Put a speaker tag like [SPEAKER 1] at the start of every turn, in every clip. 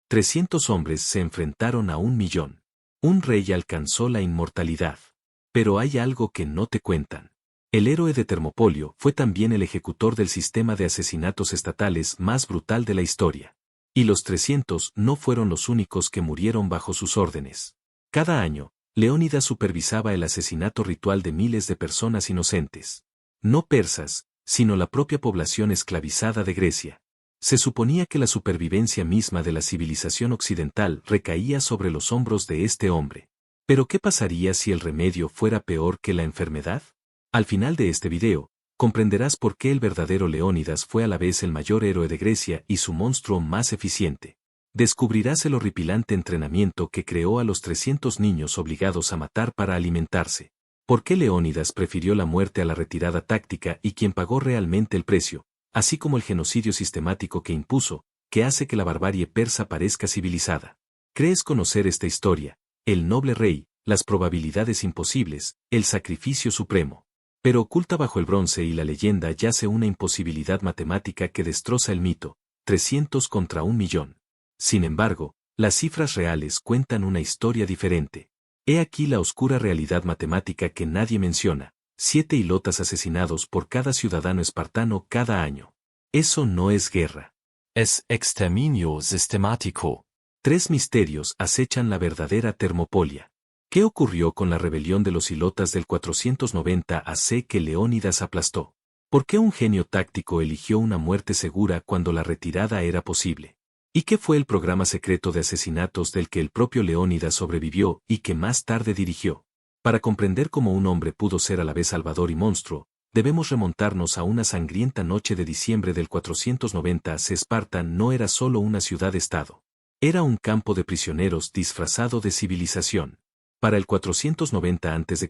[SPEAKER 1] 300 hombres se enfrentaron a 1.000.000. Un rey alcanzó la inmortalidad. Pero hay algo que no te cuentan. El héroe de Termopolio fue también el ejecutor del sistema de asesinatos estatales más brutal de la historia. Y los 300 no fueron los únicos que murieron bajo sus órdenes. Cada año, Leónidas supervisaba el asesinato ritual de miles de personas inocentes. No persas, sino la propia población esclavizada de Grecia. Se suponía que la supervivencia misma de la civilización occidental recaía sobre los hombros de este hombre. Pero ¿qué pasaría si el remedio fuera peor que la enfermedad? Al final de este video, comprenderás por qué el verdadero Leónidas fue a la vez el mayor héroe de Grecia y su monstruo más eficiente. Descubrirás el horripilante entrenamiento que creó a los 300 niños obligados a matar para alimentarse. ¿Por qué Leónidas prefirió la muerte a la retirada táctica y quien pagó realmente el precio, así como el genocidio sistemático que impuso, que hace que la barbarie persa parezca civilizada? ¿Crees conocer esta historia, el noble rey, las probabilidades imposibles, el sacrificio supremo? Pero oculta bajo el bronce y la leyenda yace una imposibilidad matemática que destroza el mito, 300 contra 1.000.000. Sin embargo, las cifras reales cuentan una historia diferente. He aquí la oscura realidad matemática que nadie menciona: 7 hilotas asesinados por cada ciudadano espartano cada año. Eso no es guerra.
[SPEAKER 2] Es exterminio sistemático.
[SPEAKER 1] 3 misterios acechan la verdadera Termopolia. ¿Qué ocurrió con la rebelión de los hilotas del 490 AC que Leónidas aplastó? ¿Por qué un genio táctico eligió una muerte segura cuando la retirada era posible? ¿Y qué fue el programa secreto de asesinatos del que el propio Leónidas sobrevivió y que más tarde dirigió? Para comprender cómo un hombre pudo ser a la vez salvador y monstruo, debemos remontarnos a una sangrienta noche de diciembre del 490 AC. Esparta no era solo una ciudad-estado. Era un campo de prisioneros disfrazado de civilización. Para el 490 a.C.,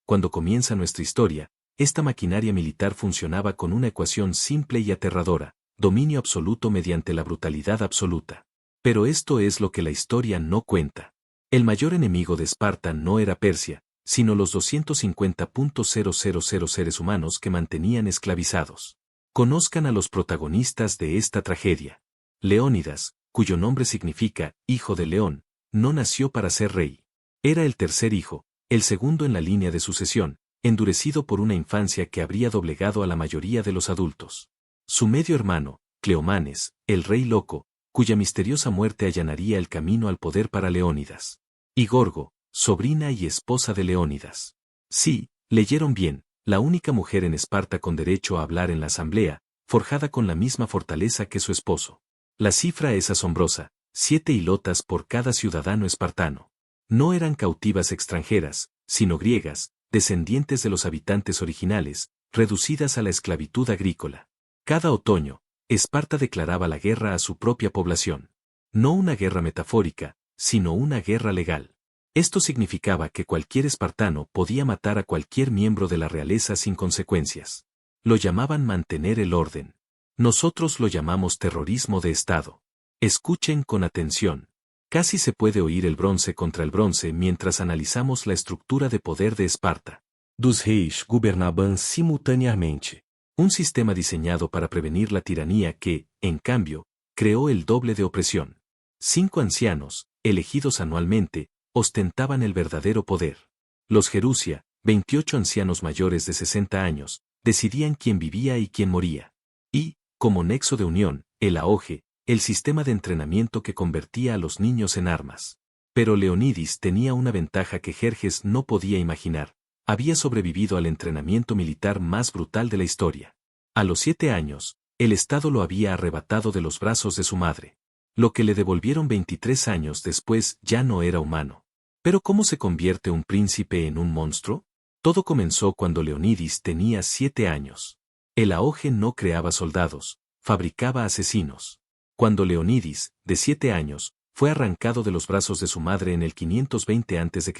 [SPEAKER 1] cuando comienza nuestra historia, esta maquinaria militar funcionaba con una ecuación simple y aterradora: dominio absoluto mediante la brutalidad absoluta. Pero esto es lo que la historia no cuenta. El mayor enemigo de Esparta no era Persia, sino los 250.000 seres humanos que mantenían esclavizados. Conozcan a los protagonistas de esta tragedia. Leónidas, cuyo nombre significa hijo de león, no nació para ser rey. Era el tercer hijo, el segundo en la línea de sucesión, endurecido por una infancia que habría doblegado a la mayoría de los adultos. Su medio hermano, Cleomanes, el rey loco, cuya misteriosa muerte allanaría el camino al poder para Leónidas. Y Gorgo, sobrina y esposa de Leónidas. Sí, leyeron bien, la única mujer en Esparta con derecho a hablar en la asamblea, forjada con la misma fortaleza que su esposo. La cifra es asombrosa: 7 hilotas por cada ciudadano espartano. No eran cautivas extranjeras, sino griegas, descendientes de los habitantes originales, reducidas a la esclavitud agrícola. Cada otoño, Esparta declaraba la guerra a su propia población. No una guerra metafórica, sino una guerra legal. Esto significaba que cualquier espartano podía matar a cualquier miembro de la realeza sin consecuencias. Lo llamaban mantener el orden. Nosotros lo llamamos terrorismo de Estado. Escuchen con atención. Casi se puede oír el bronce contra el bronce mientras analizamos la estructura de poder de Esparta.
[SPEAKER 3] Dos reis governaban simultaneamente.
[SPEAKER 1] Un sistema diseñado para prevenir la tiranía que, en cambio, creó el doble de opresión. 5 ancianos, elegidos anualmente, ostentaban el verdadero poder. Los Gerusia, 28 ancianos mayores de 60 años, decidían quién vivía y quién moría. Y, como nexo de unión, el Aoge, el sistema de entrenamiento que convertía a los niños en armas. Pero Leónidas tenía una ventaja que Jerjes no podía imaginar: había sobrevivido al entrenamiento militar más brutal de la historia. A los 7 años, el Estado lo había arrebatado de los brazos de su madre. Lo que le devolvieron 23 años después ya no era humano. ¿Pero cómo se convierte un príncipe en un monstruo? Todo comenzó cuando Leónidas tenía 7 años. El Aoge no creaba soldados, fabricaba asesinos. Cuando Leónidas, de 7 años, fue arrancado de los brazos de su madre en el 520 a.C.,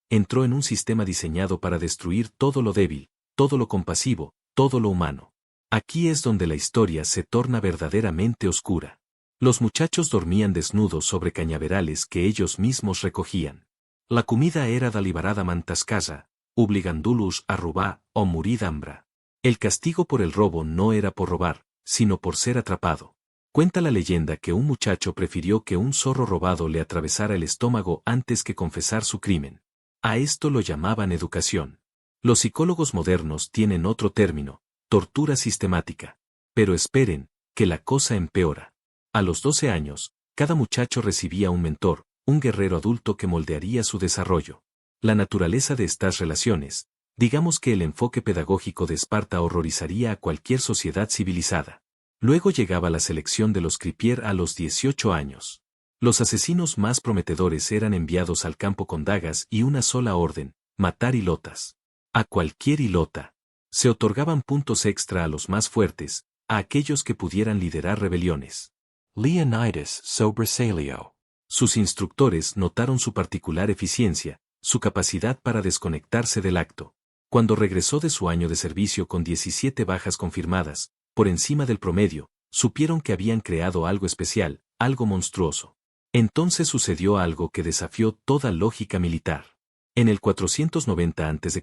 [SPEAKER 1] entró en un sistema diseñado para destruir todo lo débil, todo lo compasivo, todo lo humano. Aquí es donde la historia se torna verdaderamente oscura. Los muchachos dormían desnudos sobre cañaverales que ellos mismos recogían. La comida era deliberada mantascasa, obligandulus a robar o morir de hambre. El castigo por el robo no era por robar, sino por ser atrapado. Cuenta la leyenda que un muchacho prefirió que un zorro robado le atravesara el estómago antes que confesar su crimen. A esto lo llamaban educación. Los psicólogos modernos tienen otro término, tortura sistemática. Pero esperen, que la cosa empeora. A los 12 años, cada muchacho recibía un mentor, un guerrero adulto que moldearía su desarrollo. La naturaleza de estas relaciones, digamos que el enfoque pedagógico de Esparta horrorizaría a cualquier sociedad civilizada. Luego llegaba la selección de los Cripier a los 18 años. Los asesinos más prometedores eran enviados al campo con dagas y una sola orden, matar hilotas. A cualquier hilota. Se otorgaban puntos extra a los más fuertes, a aquellos que pudieran liderar rebeliones.
[SPEAKER 2] Leonidas Sobresalio.
[SPEAKER 1] Sus instructores notaron su particular eficiencia, su capacidad para desconectarse del acto. Cuando regresó de su año de servicio con 17 bajas confirmadas, por encima del promedio, supieron que habían creado algo especial, algo monstruoso. Entonces sucedió algo que desafió toda lógica militar. En el 490 a.C.,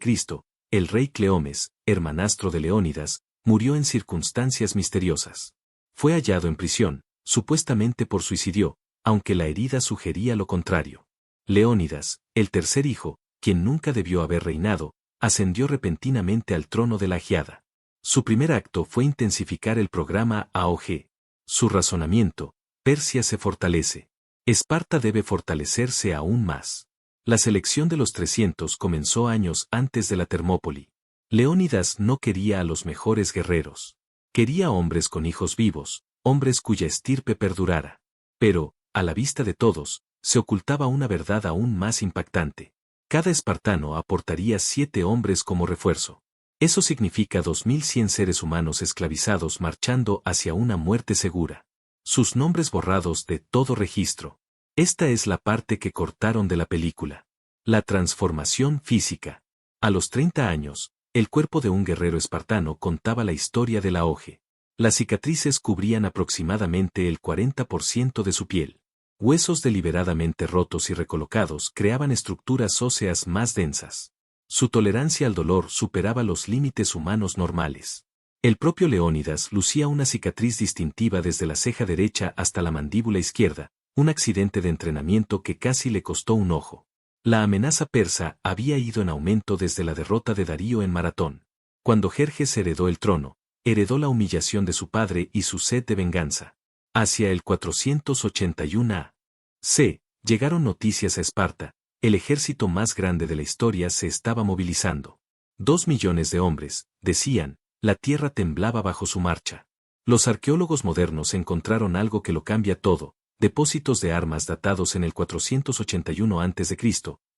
[SPEAKER 1] el rey Cleomes, hermanastro de Leónidas, murió en circunstancias misteriosas. Fue hallado en prisión, supuestamente por suicidio, aunque la herida sugería lo contrario. Leónidas, el tercer hijo, quien nunca debió haber reinado, ascendió repentinamente al trono de la Agiada. Su primer acto fue intensificar el programa AOG. Su razonamiento: Persia se fortalece. Esparta debe fortalecerse aún más. La selección de los 300 comenzó años antes de la Termópoli. Leónidas no quería a los mejores guerreros. Quería hombres con hijos vivos, hombres cuya estirpe perdurara. Pero, a la vista de todos, se ocultaba una verdad aún más impactante. Cada espartano aportaría 7 hombres como refuerzo. Eso significa 2100 seres humanos esclavizados marchando hacia una muerte segura. Sus nombres borrados de todo registro. Esta es la parte que cortaron de la película. La transformación física. A los 30 años, el cuerpo de un guerrero espartano contaba la historia del auge. Las cicatrices cubrían aproximadamente el 40% de su piel. Huesos deliberadamente rotos y recolocados creaban estructuras óseas más densas. Su tolerancia al dolor superaba los límites humanos normales. El propio Leónidas lucía una cicatriz distintiva desde la ceja derecha hasta la mandíbula izquierda, un accidente de entrenamiento que casi le costó un ojo. La amenaza persa había ido en aumento desde la derrota de Darío en Maratón. Cuando Jerjes heredó el trono, heredó la humillación de su padre y su sed de venganza. Hacia el 481 a.C., llegaron noticias a Esparta. El ejército más grande de la historia se estaba movilizando. 2 millones de hombres, decían, la tierra temblaba bajo su marcha. Los arqueólogos modernos encontraron algo que lo cambia todo, depósitos de armas datados en el 481 a.C.,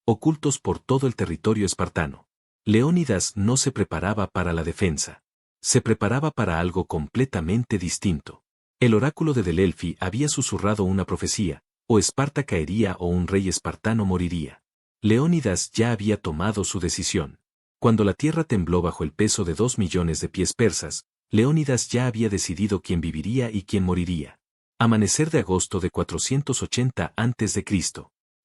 [SPEAKER 1] ocultos por todo el territorio espartano. Leónidas no se preparaba para la defensa. Se preparaba para algo completamente distinto. El oráculo de Delelfi había susurrado una profecía: o Esparta caería o un rey espartano moriría. Leónidas ya había tomado su decisión. Cuando la tierra tembló bajo el peso de 2 millones de pies persas, Leónidas ya había decidido quién viviría y quién moriría. Amanecer de agosto de 480 a.C.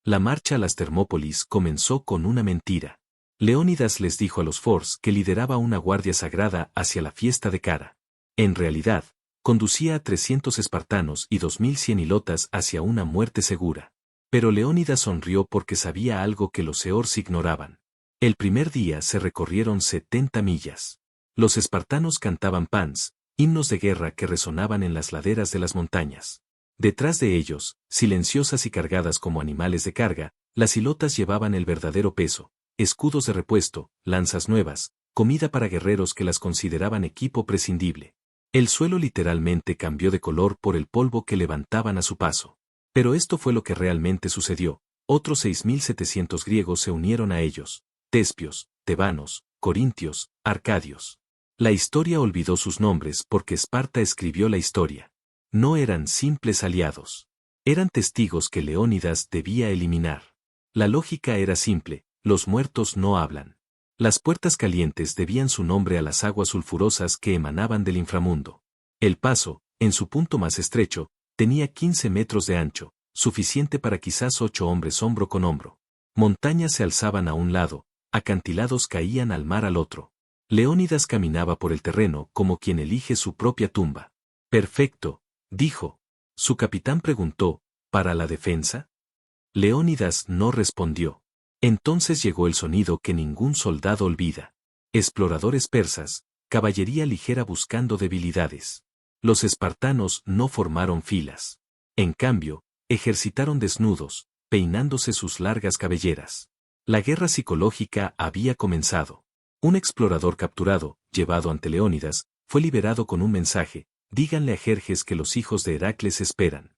[SPEAKER 1] La marcha a las Termópolis comenzó con una mentira. Leónidas les dijo a los Fors que lideraba una guardia sagrada hacia la fiesta de Cara. En realidad, conducía a 300 espartanos y 2100 hilotas hacia una muerte segura. Pero Leónidas sonrió porque sabía algo que los Eors ignoraban. El primer día se recorrieron 70 millas. Los espartanos cantaban pans, himnos de guerra que resonaban en las laderas de las montañas. Detrás de ellos, silenciosas y cargadas como animales de carga, las hilotas llevaban el verdadero peso: escudos de repuesto, lanzas nuevas, comida para guerreros que las consideraban equipo prescindible. El suelo literalmente cambió de color por el polvo que levantaban a su paso. Pero esto fue lo que realmente sucedió. Otros 6700 griegos se unieron a ellos: tespios, tebanos, corintios, arcadios. La historia olvidó sus nombres porque Esparta escribió la historia. No eran simples aliados. Eran testigos que Leónidas debía eliminar. La lógica era simple: los muertos no hablan. Las puertas calientes debían su nombre a las aguas sulfurosas que emanaban del inframundo. El paso, en su punto más estrecho, tenía 15 metros de ancho, suficiente para quizás 8 hombres hombro con hombro. Montañas se alzaban a un lado, acantilados caían al mar al otro. Leónidas caminaba por el terreno como quien elige su propia tumba. Perfecto, dijo. Su capitán preguntó, ¿para la defensa? Leónidas no respondió. Entonces llegó el sonido que ningún soldado olvida. Exploradores persas, caballería ligera buscando debilidades. Los espartanos no formaron filas. En cambio, ejercitaron desnudos, peinándose sus largas cabelleras. La guerra psicológica había comenzado. Un explorador capturado, llevado ante Leónidas, fue liberado con un mensaje: díganle a Jerjes que los hijos de Heracles esperan.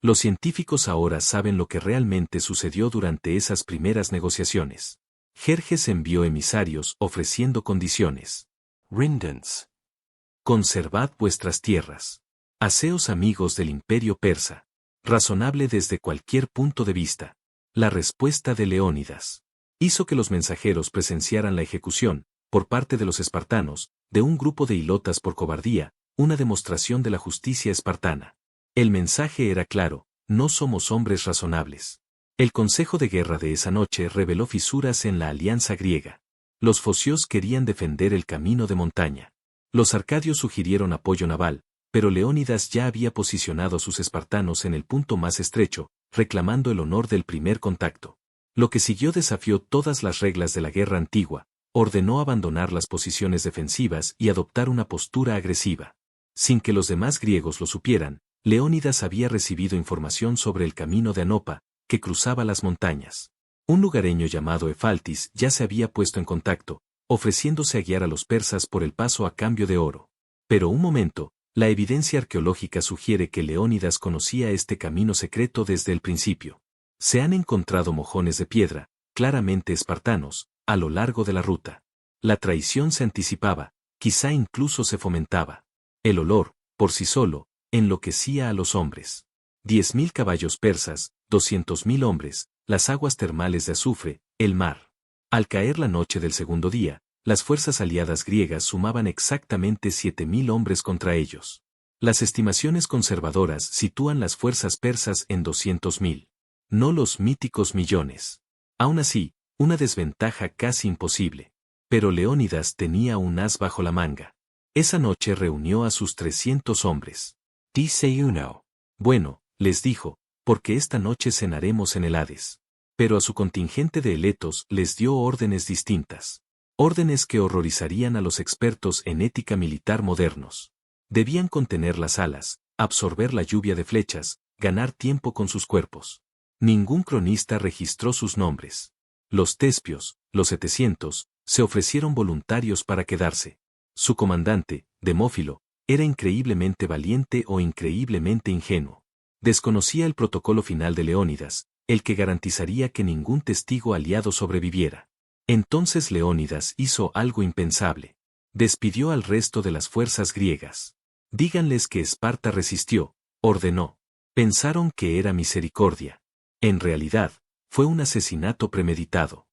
[SPEAKER 1] Los científicos ahora saben lo que realmente sucedió durante esas primeras negociaciones. Jerjes envió emisarios ofreciendo condiciones.
[SPEAKER 2] Rindens.
[SPEAKER 1] Conservad vuestras tierras. Haceos amigos del imperio persa. Razonable desde cualquier punto de vista. La respuesta de Leónidas hizo que los mensajeros presenciaran la ejecución, por parte de los espartanos, de un grupo de hilotas por cobardía, una demostración de la justicia espartana. El mensaje era claro: no somos hombres razonables. El consejo de guerra de esa noche reveló fisuras en la alianza griega. Los focios querían defender el camino de montaña. Los arcadios sugirieron apoyo naval, pero Leónidas ya había posicionado a sus espartanos en el punto más estrecho, reclamando el honor del primer contacto. Lo que siguió desafió todas las reglas de la guerra antigua, ordenó abandonar las posiciones defensivas y adoptar una postura agresiva. Sin que los demás griegos lo supieran, Leónidas había recibido información sobre el camino de Anopa, que cruzaba las montañas. Un lugareño llamado Efaltis ya se había puesto en contacto, ofreciéndose a guiar a los persas por el paso a cambio de oro. Pero un momento, la evidencia arqueológica sugiere que Leónidas conocía este camino secreto desde el principio. Se han encontrado mojones de piedra, claramente espartanos, a lo largo de la ruta. La traición se anticipaba, quizá incluso se fomentaba. El olor, por sí solo, enloquecía a los hombres. 10.000 caballos persas, 200.000 hombres, las aguas termales de azufre, el mar. Al caer la noche del segundo día, las fuerzas aliadas griegas sumaban exactamente 7.000 hombres contra ellos. Las estimaciones conservadoras sitúan las fuerzas persas en 200.000. No los míticos millones. Aún así, una desventaja casi imposible. Pero Leónidas tenía un as bajo la manga. Esa noche reunió a sus 300 hombres.
[SPEAKER 2] Dice uno.
[SPEAKER 1] Bueno, les dijo, porque esta noche cenaremos en el Hades. Pero a su contingente de heletos les dio órdenes distintas. Órdenes que horrorizarían a los expertos en ética militar modernos. Debían contener las alas, absorber la lluvia de flechas, ganar tiempo con sus cuerpos. Ningún cronista registró sus nombres. Los tespios, los 700, se ofrecieron voluntarios para quedarse. Su comandante, Demófilo, era increíblemente valiente o increíblemente ingenuo. Desconocía el protocolo final de Leónidas, el que garantizaría que ningún testigo aliado sobreviviera. Entonces Leónidas hizo algo impensable. Despidió al resto de las fuerzas griegas. Díganles que Esparta resistió, ordenó. Pensaron que era misericordia. En realidad, fue un asesinato premeditado.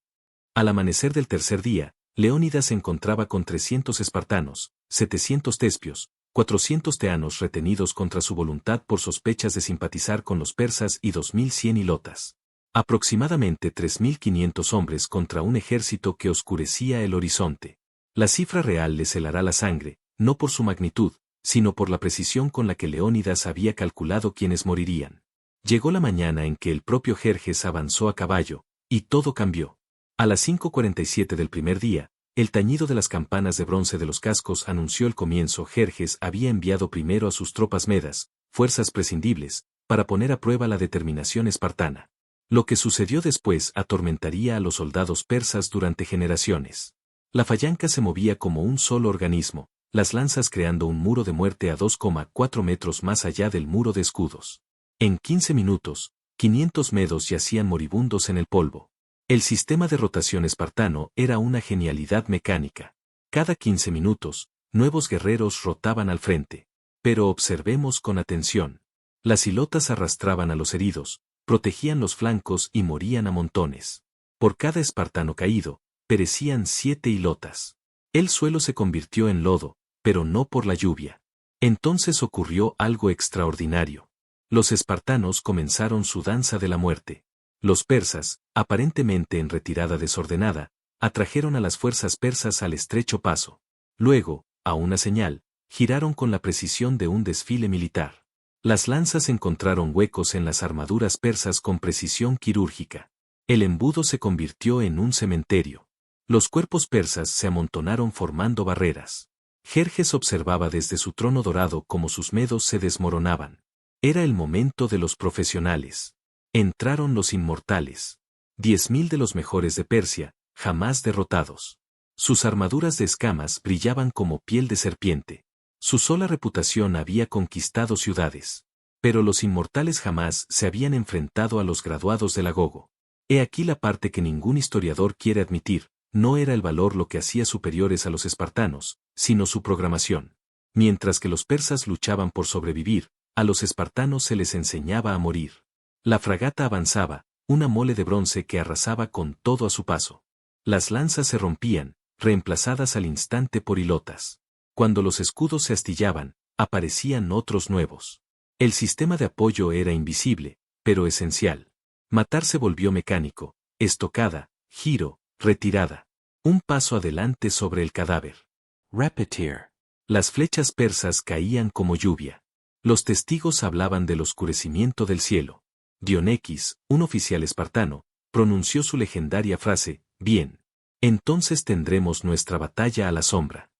[SPEAKER 1] Al amanecer del tercer día, Leónidas se encontraba con 300 espartanos, 700 tespios, 400 teanos retenidos contra su voluntad por sospechas de simpatizar con los persas y 2.100 hilotas. Aproximadamente 3.500 hombres contra un ejército que oscurecía el horizonte. La cifra real les helará la sangre, no por su magnitud, sino por la precisión con la que Leónidas había calculado quienes morirían. Llegó la mañana en que el propio Jerjes avanzó a caballo, y todo cambió. A las 5:47 del primer día, el tañido de las campanas de bronce de los cascos anunció el comienzo. Jerjes había enviado primero a sus tropas medas, fuerzas prescindibles, para poner a prueba la determinación espartana. Lo que sucedió después atormentaría a los soldados persas durante generaciones. La falanca se movía como un solo organismo, las lanzas creando un muro de muerte a 2,4 metros más allá del muro de escudos. En 15 minutos, 500 medos yacían moribundos en el polvo. El sistema de rotación espartano era una genialidad mecánica. Cada 15 minutos, nuevos guerreros rotaban al frente. Pero observemos con atención. Las hilotas arrastraban a los heridos, protegían los flancos y morían a montones. Por cada espartano caído, perecían 7 hilotas. El suelo se convirtió en lodo, pero no por la lluvia. Entonces ocurrió algo extraordinario. Los espartanos comenzaron su danza de la muerte. Los persas, aparentemente en retirada desordenada, atrajeron a las fuerzas persas al estrecho paso. Luego, a una señal, giraron con la precisión de un desfile militar. Las lanzas encontraron huecos en las armaduras persas con precisión quirúrgica. El embudo se convirtió en un cementerio. Los cuerpos persas se amontonaron formando barreras. Jerjes observaba desde su trono dorado cómo sus medos se desmoronaban. Era el momento de los profesionales. Entraron los inmortales. 10.000 de los mejores de Persia, jamás derrotados. Sus armaduras de escamas brillaban como piel de serpiente. Su sola reputación había conquistado ciudades. Pero los inmortales jamás se habían enfrentado a los graduados del agogo. He aquí la parte que ningún historiador quiere admitir: no era el valor lo que hacía superiores a los espartanos, sino su programación. Mientras que los persas luchaban por sobrevivir, a los espartanos se les enseñaba a morir. La fragata avanzaba, una mole de bronce que arrasaba con todo a su paso. Las lanzas se rompían, reemplazadas al instante por hilotas. Cuando los escudos se astillaban, aparecían otros nuevos. El sistema de apoyo era invisible, pero esencial. Matar se volvió mecánico: estocada, giro, retirada. Un paso adelante sobre el cadáver.
[SPEAKER 2] Repetir.
[SPEAKER 1] Las flechas persas caían como lluvia. Los testigos hablaban del oscurecimiento del cielo. Dionequis, un oficial espartano, pronunció su legendaria frase: bien. Entonces tendremos nuestra batalla a la sombra.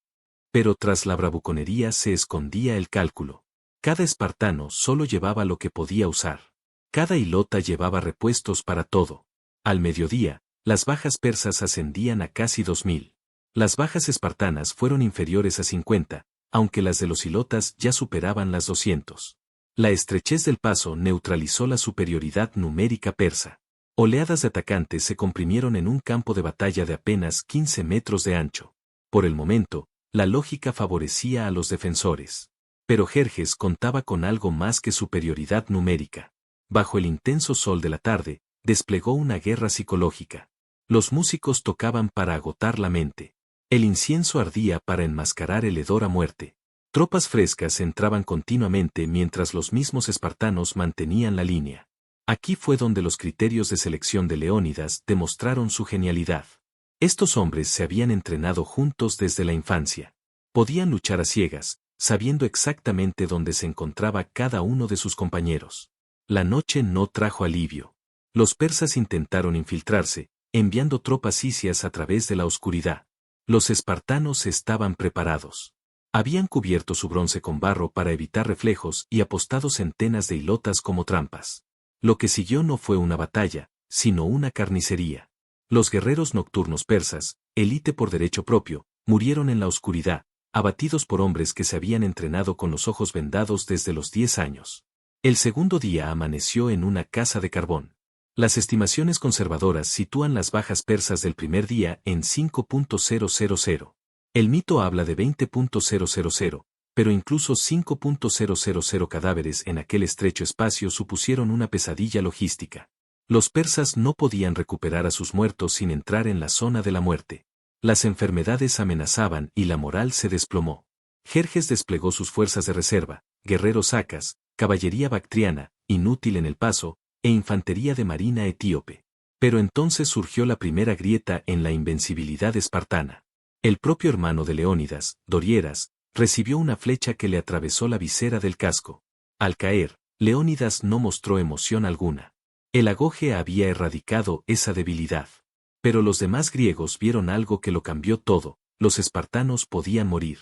[SPEAKER 1] Pero tras la bravuconería se escondía el cálculo. Cada espartano solo llevaba lo que podía usar. Cada hilota llevaba repuestos para todo. Al mediodía, las bajas persas ascendían a casi 2.000. Las bajas espartanas fueron inferiores a 50, aunque las de los hilotas ya superaban las 200. La estrechez del paso neutralizó la superioridad numérica persa. Oleadas de atacantes se comprimieron en un campo de batalla de apenas 15 metros de ancho. Por el momento, la lógica favorecía a los defensores. Pero Jerjes contaba con algo más que superioridad numérica. Bajo el intenso sol de la tarde, desplegó una guerra psicológica. Los músicos tocaban para agotar la mente. El incienso ardía para enmascarar el hedor a muerte. Tropas frescas entraban continuamente mientras los mismos espartanos mantenían la línea. Aquí fue donde los criterios de selección de Leónidas demostraron su genialidad. Estos hombres se habían entrenado juntos desde la infancia. Podían luchar a ciegas, sabiendo exactamente dónde se encontraba cada uno de sus compañeros. La noche no trajo alivio. Los persas intentaron infiltrarse, enviando tropas sicias a través de la oscuridad. Los espartanos estaban preparados. Habían cubierto su bronce con barro para evitar reflejos y apostado centenas de hilotas como trampas. Lo que siguió no fue una batalla, sino una carnicería. Los guerreros nocturnos persas, élite por derecho propio, murieron en la oscuridad, abatidos por hombres que se habían entrenado con los ojos vendados desde los 10 años. El segundo día amaneció en una casa de carbón. Las estimaciones conservadoras sitúan las bajas persas del primer día en 5.000. El mito habla de 20.000, pero incluso 5.000 cadáveres en aquel estrecho espacio supusieron una pesadilla logística. Los persas no podían recuperar a sus muertos sin entrar en la zona de la muerte. Las enfermedades amenazaban y la moral se desplomó. Jerjes desplegó sus fuerzas de reserva: guerreros sacas, caballería bactriana, inútil en el paso, e infantería de marina etíope. Pero entonces surgió la primera grieta en la invencibilidad espartana. El propio hermano de Leónidas, Dorieras, recibió una flecha que le atravesó la visera del casco. Al caer, Leónidas no mostró emoción alguna. El agoge había erradicado esa debilidad. Pero los demás griegos vieron algo que lo cambió todo: los espartanos podían morir.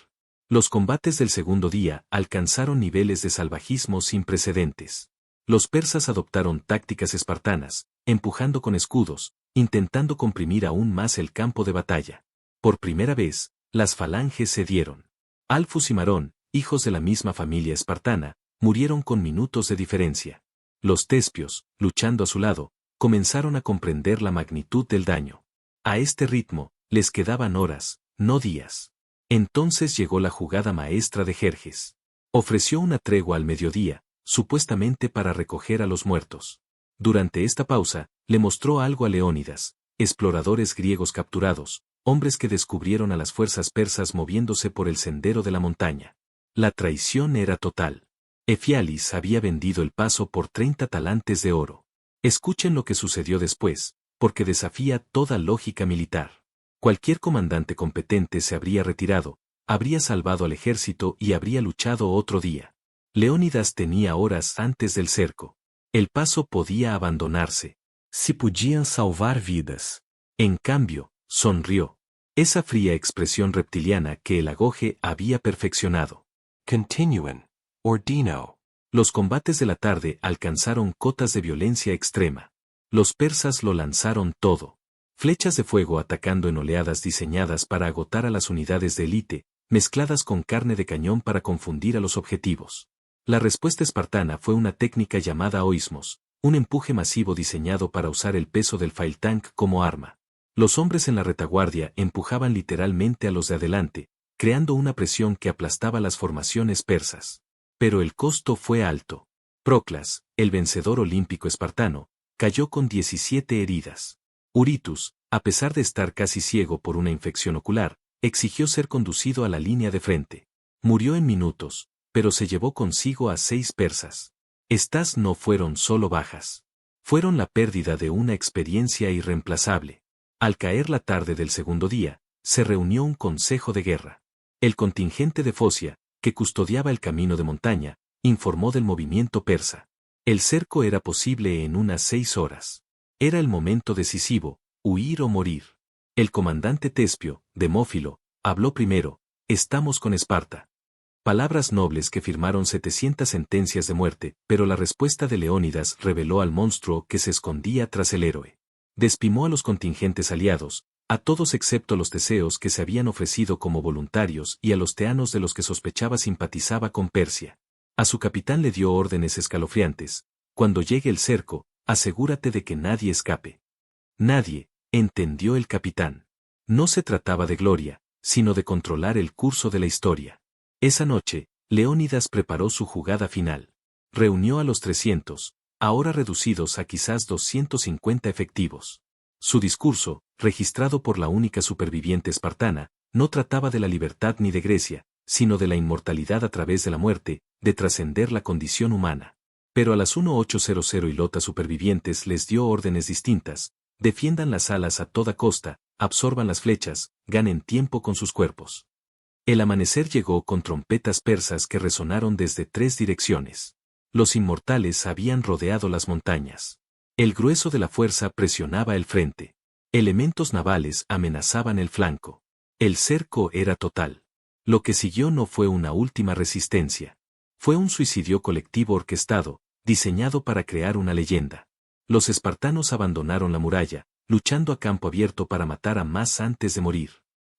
[SPEAKER 1] Los combates del segundo día alcanzaron niveles de salvajismo sin precedentes. Los persas adoptaron tácticas espartanas, empujando con escudos, intentando comprimir aún más el campo de batalla. Por primera vez, las falanges cedieron. Alfus y Marón, hijos de la misma familia espartana, murieron con minutos de diferencia. Los tespios, luchando a su lado, comenzaron a comprender la magnitud del daño. A este ritmo, les quedaban horas, no días. Entonces llegó la jugada maestra de Jerjes. Ofreció una tregua al mediodía, supuestamente para recoger a los muertos. Durante esta pausa, le mostró algo a Leónidas: exploradores griegos capturados, hombres que descubrieron a las fuerzas persas moviéndose por el sendero de la montaña. La traición era total. Efialis había vendido el paso por 30 talantes de oro. Escuchen lo que sucedió después, porque desafía toda lógica militar. Cualquier comandante competente se habría retirado, habría salvado al ejército y habría luchado otro día. Leónidas tenía horas antes del cerco. El paso podía abandonarse.
[SPEAKER 3] Se podiam salvar vidas.
[SPEAKER 1] En cambio, sonrió. Esa fría expresión reptiliana que el agoge había perfeccionado.
[SPEAKER 2] Continuen. Ordino.
[SPEAKER 1] Los combates de la tarde alcanzaron cotas de violencia extrema. Los persas lo lanzaron todo. Flechas de fuego atacando en oleadas diseñadas para agotar a las unidades de élite, mezcladas con carne de cañón para confundir a los objetivos. La respuesta espartana fue una técnica llamada oismos, un empuje masivo diseñado para usar el peso del field tank como arma. Los hombres en la retaguardia empujaban literalmente a los de adelante, creando una presión que aplastaba las formaciones persas. Pero el costo fue alto. Proclas, el vencedor olímpico espartano, cayó con 17 heridas. Eurytus, a pesar de estar casi ciego por una infección ocular, exigió ser conducido a la línea de frente. Murió en minutos, pero se llevó consigo a 6 persas. Estas no fueron solo bajas. Fueron la pérdida de una experiencia irreemplazable. Al caer la tarde del segundo día, se reunió un consejo de guerra. El contingente de Focia, que custodiaba el camino de montaña, informó del movimiento persa. El cerco era posible en unas 6 horas. Era el momento decisivo, huir o morir. El comandante Tespio, Demófilo, habló primero: estamos con Esparta. Palabras nobles que firmaron 700 sentencias de muerte, pero la respuesta de Leónidas reveló al monstruo que se escondía tras el héroe. Despimó a los contingentes aliados, a todos excepto los teseos que se habían ofrecido como voluntarios y a los teanos de los que sospechaba simpatizaba con Persia. A su capitán le dio órdenes escalofriantes: cuando llegue el cerco, asegúrate de que nadie escape. Nadie, entendió el capitán. No se trataba de gloria, sino de controlar el curso de la historia. Esa noche, Leónidas preparó su jugada final. Reunió a los 300, ahora reducidos a quizás 250 efectivos. Su discurso, registrado por la única superviviente espartana, no trataba de la libertad ni de Grecia, sino de la inmortalidad a través de la muerte, de trascender la condición humana. Pero a las 1800 hilotas supervivientes les dio órdenes distintas: defiendan las alas a toda costa, absorban las flechas, ganen tiempo con sus cuerpos. El amanecer llegó con trompetas persas que resonaron desde 3 direcciones. Los inmortales habían rodeado las montañas. El grueso de la fuerza presionaba el frente. Elementos navales amenazaban el flanco. El cerco era total. Lo que siguió no fue una última resistencia. Fue un suicidio colectivo orquestado, diseñado para crear una leyenda. Los espartanos abandonaron la muralla, luchando a campo abierto para matar a más antes de morir.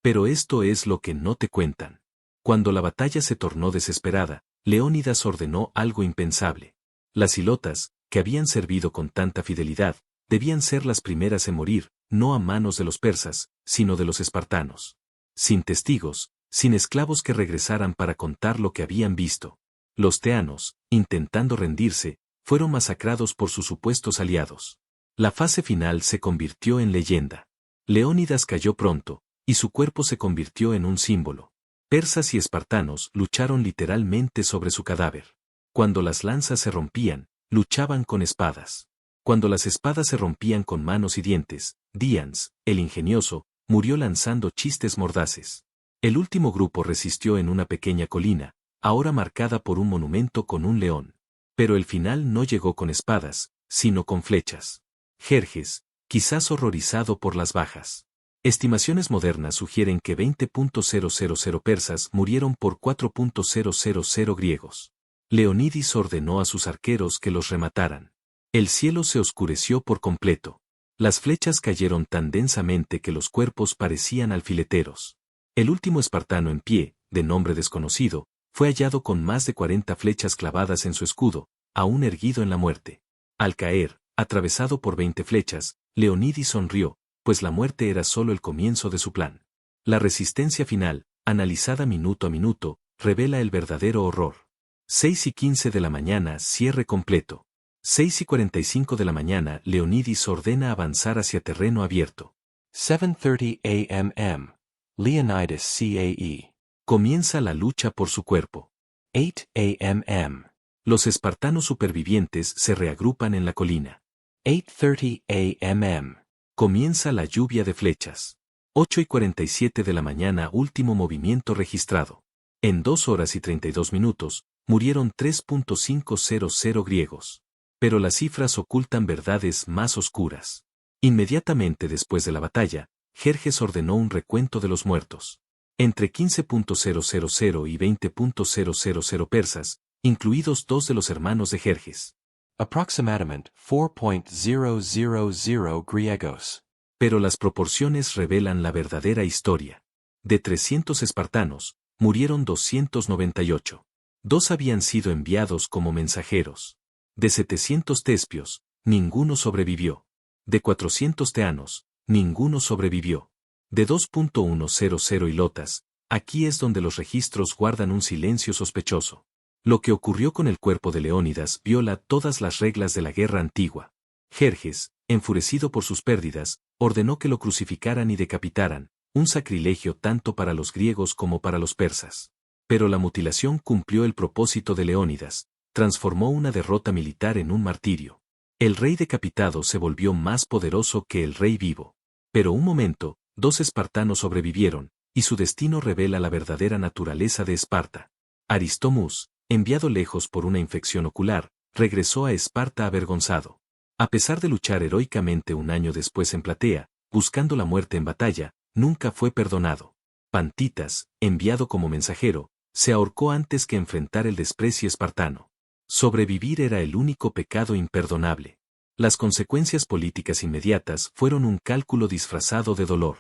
[SPEAKER 1] Pero esto es lo que no te cuentan. Cuando la batalla se tornó desesperada, Leónidas ordenó algo impensable. Las hilotas, que habían servido con tanta fidelidad, debían ser las primeras en morir, no a manos de los persas, sino de los espartanos. Sin testigos, sin esclavos que regresaran para contar lo que habían visto. Los teanos, intentando rendirse, fueron masacrados por sus supuestos aliados. La fase final se convirtió en leyenda. Leónidas cayó pronto, y su cuerpo se convirtió en un símbolo. Persas y espartanos lucharon literalmente sobre su cadáver. Cuando las lanzas se rompían, luchaban con espadas. Cuando las espadas se rompían con manos y dientes, Dians, el ingenioso, murió lanzando chistes mordaces. El último grupo resistió en una pequeña colina, ahora marcada por un monumento con un león. Pero el final no llegó con espadas, sino con flechas. Jerjes, quizás horrorizado por las bajas. Estimaciones modernas sugieren que 20.000 persas murieron por 4.000 griegos. Leónidas ordenó a sus arqueros que los remataran. El cielo se oscureció por completo. Las flechas cayeron tan densamente que los cuerpos parecían alfileteros. El último espartano en pie, de nombre desconocido, fue hallado con más de 40 flechas clavadas en su escudo, aún erguido en la muerte. Al caer, atravesado por 20 flechas, Leónidas sonrió, pues la muerte era solo el comienzo de su plan. La resistencia final, analizada minuto a minuto, revela el verdadero horror. 6:15 de la mañana, cierre completo. 6:45 de la mañana, Leónidas ordena avanzar hacia terreno abierto.
[SPEAKER 2] 7:30 a.m. Leonidas CAE.
[SPEAKER 1] Comienza la lucha por su cuerpo.
[SPEAKER 2] 8 a.m.
[SPEAKER 1] Los espartanos supervivientes se reagrupan en la colina.
[SPEAKER 2] 8:30 a.m.
[SPEAKER 1] Comienza la lluvia de flechas. 8:47 de la mañana, último movimiento registrado. En 2 horas y 32 minutos, murieron 3.500 griegos. Pero las cifras ocultan verdades más oscuras. Inmediatamente después de la batalla, Jerjes ordenó un recuento de los muertos. Entre 15.000 y 20.000 persas, incluidos 2 de los hermanos de Jerjes.
[SPEAKER 2] Approximatamente 4.000 griegos.
[SPEAKER 1] Pero las proporciones revelan la verdadera historia. De 300 espartanos, murieron 298. 2 habían sido enviados como mensajeros. De 700 tespios, ninguno sobrevivió. De 400 teanos, ninguno sobrevivió. De 2.100 hilotas, aquí es donde los registros guardan un silencio sospechoso. Lo que ocurrió con el cuerpo de Leónidas viola todas las reglas de la guerra antigua. Jerjes, enfurecido por sus pérdidas, ordenó que lo crucificaran y decapitaran, un sacrilegio tanto para los griegos como para los persas. Pero la mutilación cumplió el propósito de Leónidas, transformó una derrota militar en un martirio. El rey decapitado se volvió más poderoso que el rey vivo. Pero un momento, 2 espartanos sobrevivieron, y su destino revela la verdadera naturaleza de Esparta. Aristómus, enviado lejos por una infección ocular, regresó a Esparta avergonzado. A pesar de luchar heroicamente un año después en Platea, buscando la muerte en batalla, nunca fue perdonado. Pantitas, enviado como mensajero, se ahorcó antes que enfrentar el desprecio espartano. Sobrevivir era el único pecado imperdonable. Las consecuencias políticas inmediatas fueron un cálculo disfrazado de dolor.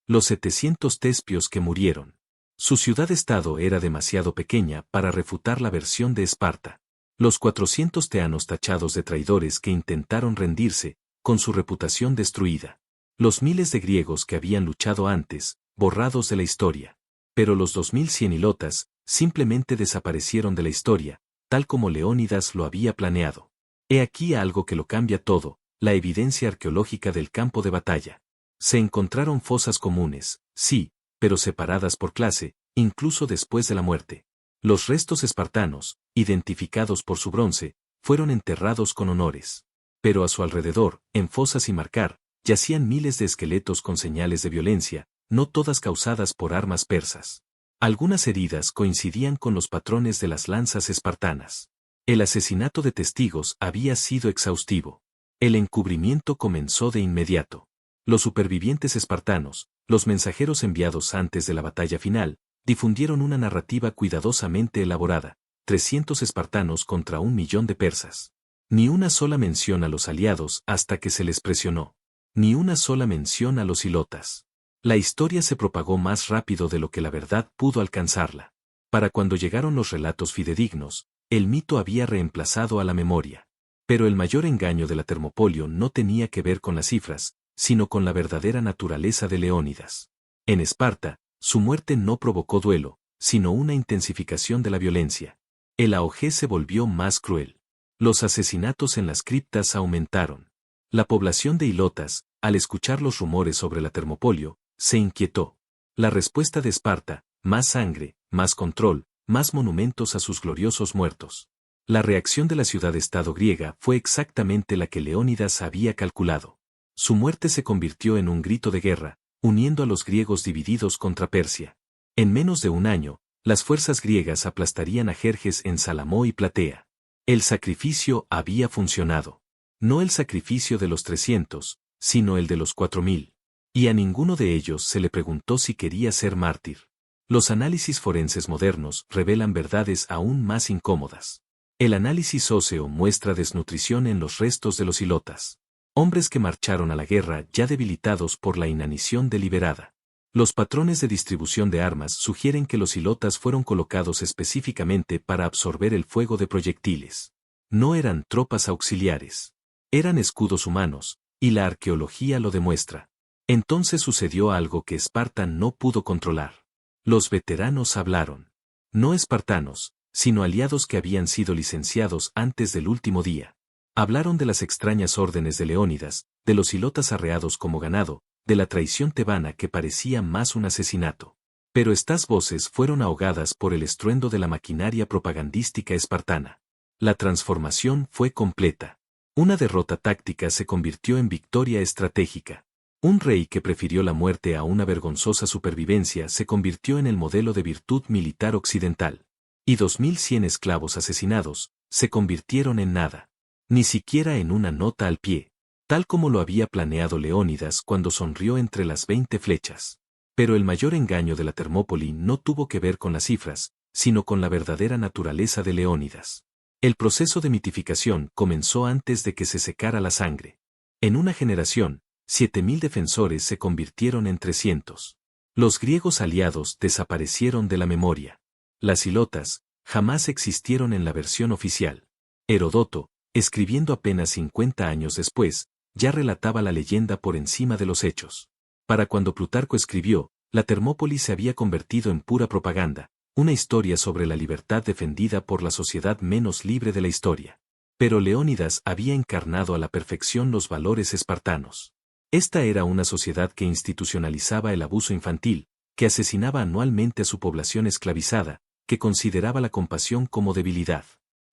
[SPEAKER 1] Los 700 tespios que murieron. Su ciudad-estado era demasiado pequeña para refutar la versión de Esparta. Los 400 teanos tachados de traidores que intentaron rendirse, con su reputación destruida. Los miles de griegos que habían luchado antes, borrados de la historia. Pero los 2100 hilotas, simplemente desaparecieron de la historia, tal como Leónidas lo había planeado. He aquí algo que lo cambia todo, la evidencia arqueológica del campo de batalla. Se encontraron fosas comunes, sí, pero separadas por clase, incluso después de la muerte. Los restos espartanos, identificados por su bronce, fueron enterrados con honores. Pero a su alrededor, en fosas sin marcar, yacían miles de esqueletos con señales de violencia, no todas causadas por armas persas. Algunas heridas coincidían con los patrones de las lanzas espartanas. El asesinato de testigos había sido exhaustivo. El encubrimiento comenzó de inmediato. Los supervivientes espartanos, los mensajeros enviados antes de la batalla final, difundieron una narrativa cuidadosamente elaborada, 300 espartanos contra 1.000.000 de persas. Ni una sola mención a los aliados hasta que se les presionó. Ni una sola mención a los hilotas. La historia se propagó más rápido de lo que la verdad pudo alcanzarla. Para cuando llegaron los relatos fidedignos, el mito había reemplazado a la memoria. Pero el mayor engaño de la Termopolio no tenía que ver con las cifras, sino con la verdadera naturaleza de Leónidas. En Esparta, su muerte no provocó duelo, sino una intensificación de la violencia. El auge se volvió más cruel. Los asesinatos en las criptas aumentaron. La población de hilotas, al escuchar los rumores sobre la Termopolio, se inquietó. La respuesta de Esparta, más sangre, más control, más monumentos a sus gloriosos muertos. La reacción de la ciudad-estado griega fue exactamente la que Leónidas había calculado. Su muerte se convirtió en un grito de guerra, uniendo a los griegos divididos contra Persia. En menos de un año, las fuerzas griegas aplastarían a Jerjes en Salamo y Platea. El sacrificio había funcionado. No el sacrificio de los 300, sino el de los 4000. Y a ninguno de ellos se le preguntó si quería ser mártir. Los análisis forenses modernos revelan verdades aún más incómodas. El análisis óseo muestra desnutrición en los restos de los hilotas. Hombres que marcharon a la guerra ya debilitados por la inanición deliberada. Los patrones de distribución de armas sugieren que los hilotas fueron colocados específicamente para absorber el fuego de proyectiles. No eran tropas auxiliares. Eran escudos humanos, y la arqueología lo demuestra. Entonces sucedió algo que Esparta no pudo controlar. Los veteranos hablaron. No espartanos, sino aliados que habían sido licenciados antes del último día. Hablaron de las extrañas órdenes de Leónidas, de los hilotas arreados como ganado, de la traición tebana que parecía más un asesinato. Pero estas voces fueron ahogadas por el estruendo de la maquinaria propagandística espartana. La transformación fue completa. Una derrota táctica se convirtió en victoria estratégica. Un rey que prefirió la muerte a una vergonzosa supervivencia se convirtió en el modelo de virtud militar occidental. Y 2100 esclavos asesinados, se convirtieron en nada. Ni siquiera en una nota al pie. Tal como lo había planeado Leónidas cuando sonrió entre las 20 flechas. Pero el mayor engaño de la Termópoli no tuvo que ver con las cifras, sino con la verdadera naturaleza de Leónidas. El proceso de mitificación comenzó antes de que se secara la sangre. En una generación, 7000 defensores se convirtieron en 300. Los griegos aliados desaparecieron de la memoria. Las hilotas jamás existieron en la versión oficial. Heródoto, escribiendo apenas 50 años después, ya relataba la leyenda por encima de los hechos. Para cuando Plutarco escribió, la Termópoli se había convertido en pura propaganda, una historia sobre la libertad defendida por la sociedad menos libre de la historia. Pero Leónidas había encarnado a la perfección los valores espartanos. Esta era una sociedad que institucionalizaba el abuso infantil, que asesinaba anualmente a su población esclavizada, que consideraba la compasión como debilidad.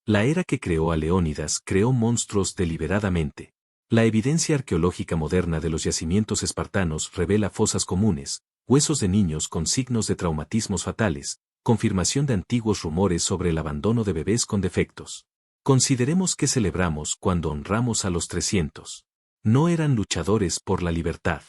[SPEAKER 1] La era que creó a Leónidas creó monstruos deliberadamente. La evidencia arqueológica moderna de los yacimientos espartanos revela fosas comunes, huesos de niños con signos de traumatismos fatales, confirmación de antiguos rumores sobre el abandono de bebés con defectos. Consideremos qué celebramos cuando honramos a los 300. No eran luchadores por la libertad.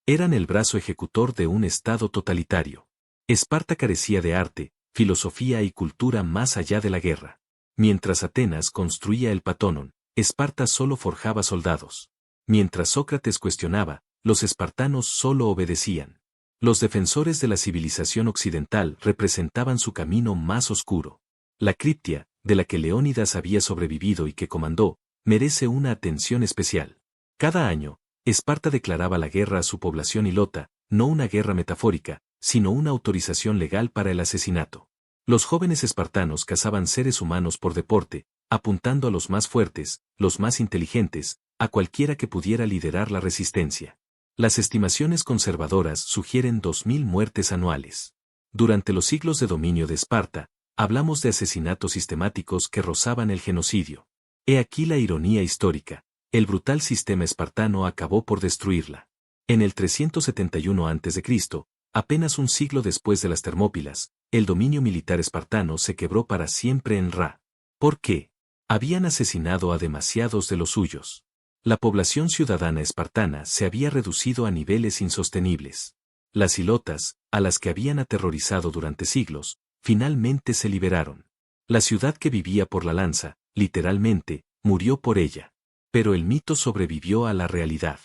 [SPEAKER 1] Eran el brazo ejecutor de un estado totalitario. Esparta carecía de arte, filosofía y cultura más allá de la guerra. Mientras Atenas construía el Patónon, Esparta solo forjaba soldados. Mientras Sócrates cuestionaba, los espartanos solo obedecían. Los defensores de la civilización occidental representaban su camino más oscuro. La Criptia, de la que Leónidas había sobrevivido y que comandó, merece una atención especial. Cada año, Esparta declaraba la guerra a su población hilota, no una guerra metafórica, sino una autorización legal para el asesinato. Los jóvenes espartanos cazaban seres humanos por deporte, apuntando a los más fuertes, los más inteligentes, a cualquiera que pudiera liderar la resistencia. Las estimaciones conservadoras sugieren 2000 muertes anuales. Durante los siglos de dominio de Esparta, hablamos de asesinatos sistemáticos que rozaban el genocidio. He aquí la ironía histórica. El brutal sistema espartano acabó por destruirla. En el 371 a.C., apenas un siglo después de las Termópilas, el dominio militar espartano se quebró para siempre en Ra. ¿Por qué? Habían asesinado a demasiados de los suyos. La población ciudadana espartana se había reducido a niveles insostenibles. Las hilotas, a las que habían aterrorizado durante siglos, finalmente se liberaron. La ciudad que vivía por la lanza, literalmente, murió por ella. Pero el mito sobrevivió a la realidad.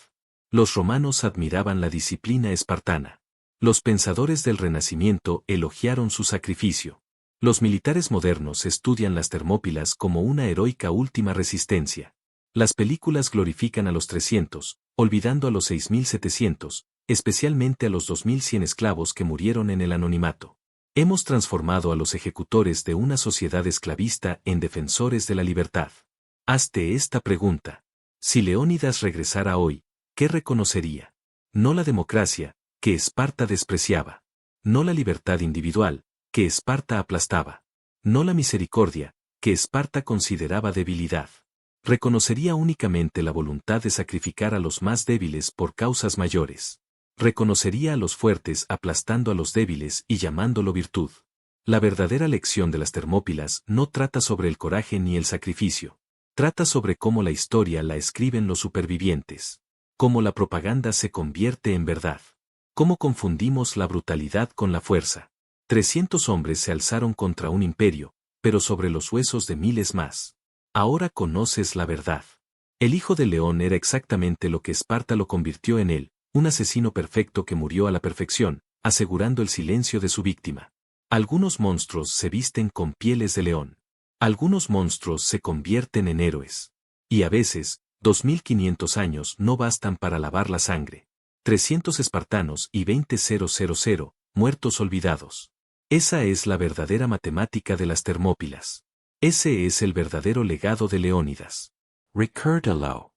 [SPEAKER 1] Los romanos admiraban la disciplina espartana. Los pensadores del Renacimiento elogiaron su sacrificio. Los militares modernos estudian las Termópilas como una heroica última resistencia. Las películas glorifican a los 300, olvidando a los 6700, especialmente a los 2100 esclavos que murieron en el anonimato. Hemos transformado a los ejecutores de una sociedad esclavista en defensores de la libertad. Hazte esta pregunta. Si Leónidas regresara hoy, ¿qué reconocería? No la democracia, que Esparta despreciaba. No la libertad individual, que Esparta aplastaba. No la misericordia, que Esparta consideraba debilidad. Reconocería únicamente la voluntad de sacrificar a los más débiles por causas mayores. Reconocería a los fuertes aplastando a los débiles y llamándolo virtud. La verdadera lección de las Termópilas no trata sobre el coraje ni el sacrificio. Trata sobre cómo la historia la escriben los supervivientes. Cómo la propaganda se convierte en verdad. Cómo confundimos la brutalidad con la fuerza. 300 hombres se alzaron contra un imperio, pero sobre los huesos de miles más. Ahora conoces la verdad. El hijo del león era exactamente lo que Esparta lo convirtió en él, un asesino perfecto que murió a la perfección, asegurando el silencio de su víctima. Algunos monstruos se visten con pieles de león. Algunos monstruos se convierten en héroes. Y a veces, 2500 años no bastan para lavar la sangre. 300 espartanos y 20.000 muertos olvidados. Esa es la verdadera matemática de las Termópilas. Ese es el verdadero legado de Leónidas.
[SPEAKER 2] Ricoeur de l'Eau.